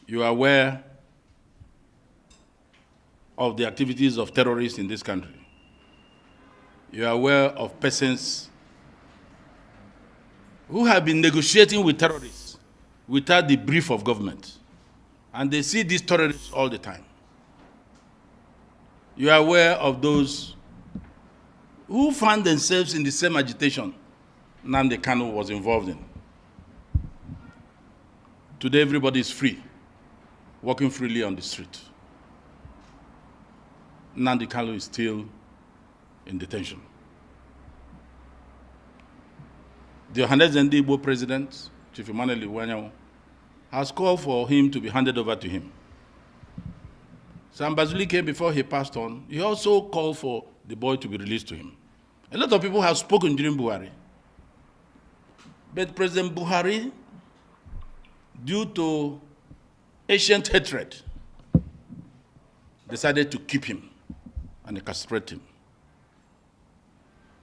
You are aware of the activities of terrorists in this country. You are aware of persons who have been negotiating with terrorists without the brief of government. And they see these terrorists all the time. You are aware of those who found themselves in the same agitation Nnamdi Kanu was involved in. Today, everybody is free, walking freely on the street. Nnamdi Kanu is still in detention. The Ipob president, Chief Emmanuel Iwanyawo, has called for him to be handed over to him. Sam Bazuli came before he passed on. He also called for the boy to be released to him. A lot of people have spoken during Buhari. But President Buhari, due to ancient hatred, decided to keep him and castrate him.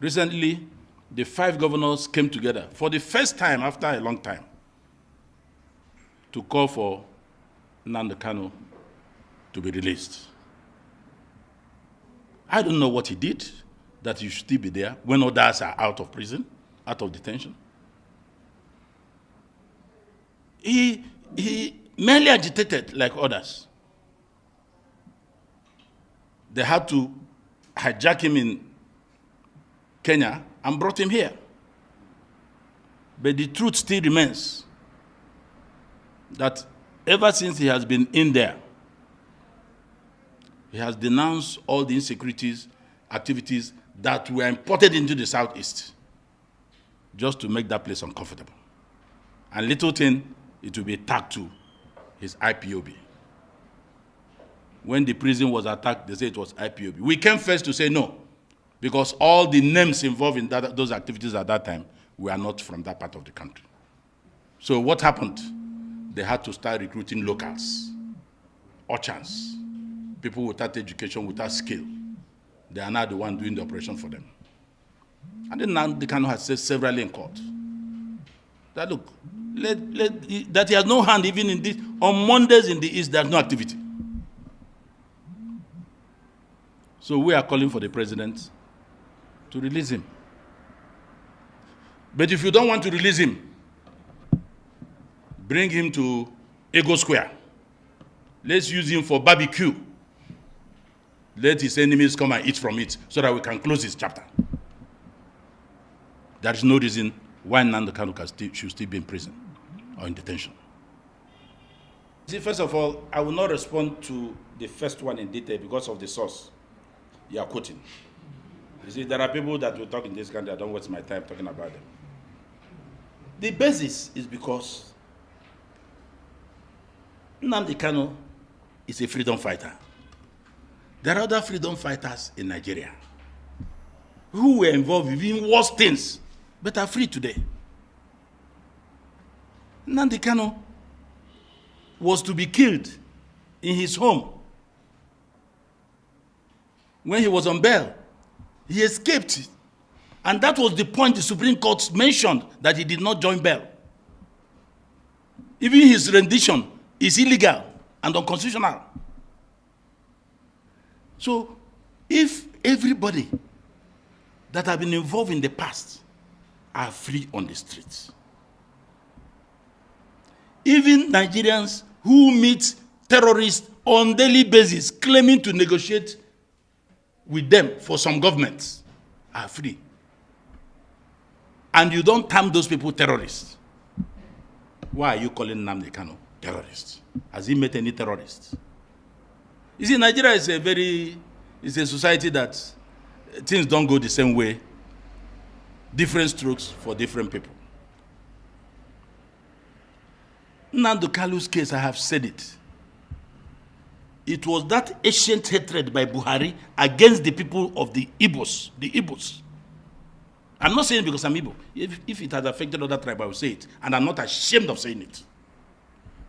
Recently, the 5 governors came together for the first time after a long time to call for Nnamdi Kanu to be released. I don't know what he did that he should still be there when others are out of prison, out of detention. He merely agitated like others. They had to hijack him in Kenya and brought him here. But the truth still remains that ever since he has been in there, he has denounced all the insecurities, activities that were imported into the Southeast just to make that place uncomfortable. And little thing, it will be attacked to his IPOB. When the prison was attacked, they said it was IPOB. We came first to say no, because all the names involved in those activities at that time were not from that part of the country. So what happened? They had to start recruiting locals, urchins, people without education, without skill. They are now the one doing the operation for them. And then Nnamdi Kanu has said severally in court that, look, that he has no hand even in this. On Mondays in the East, there's no activity. So we are calling for the president to release him. But if you don't want to release him, bring him to Ego Square. Let's use him for barbecue. Let his enemies come and eat from it so that we can close this chapter. There is no reason why Nnamdi Kanu should still be in prison or in detention. See, first of all, I will not respond to the first one in detail because of the source you are quoting. You see, there are people that will talk in this country, I don't waste my time talking about them. The basis is because Nnamdi Kanu is a freedom fighter. There are other freedom fighters in Nigeria who were involved in even worse things, but are free today. Nnamdi Kanu was to be killed in his home. When he was on bail, he escaped. And that was the point the Supreme Court mentioned, that he did not join bail. Even his rendition is illegal and unconstitutional. So, if everybody that have been involved in the past are free on the streets, even Nigerians who meet terrorists on daily basis claiming to negotiate with them for some governments are free. And you don't term those people terrorists. Why are you calling Nnamdi Kanu terrorists? Has he met any terrorists? You see, Nigeria is a society that things don't go the same way. Different strokes for different people. Nnamdi Kanu's case, I have said it. It was that ancient hatred by Buhari against the people of the Igbos. I'm not saying it because I'm Igbo. If it had affected other tribes, I will say it. And I'm not ashamed of saying it.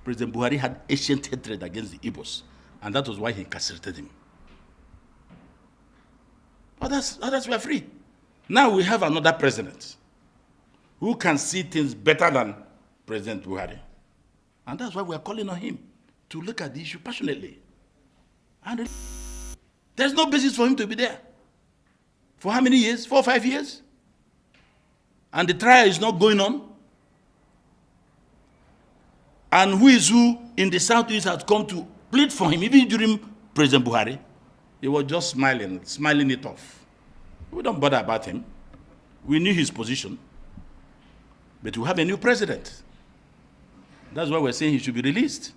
President Buhari had ancient hatred against the Igbos. And that was why he incarcerated him. Others were free. Now we have another president who can see things better than President Buhari. And that's why we are calling on him to look at the issue passionately. And there's no basis for him to be there. For how many years? 4 or 5 years? And the trial is not going on. And who is who in the Southeast has come to plead for him, even during President Buhari? He was just smiling it off. We don't bother about him. We knew his position. But we have a new president. That's why we're saying he should be released.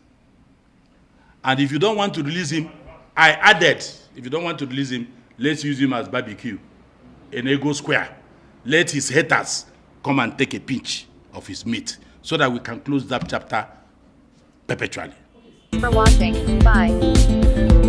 And if you don't want to release him, I added, if you don't want to release him, let's use him as barbecue in Ego Square. Let his haters come and take a pinch of his meat so that we can close that chapter perpetually. For watching. Bye.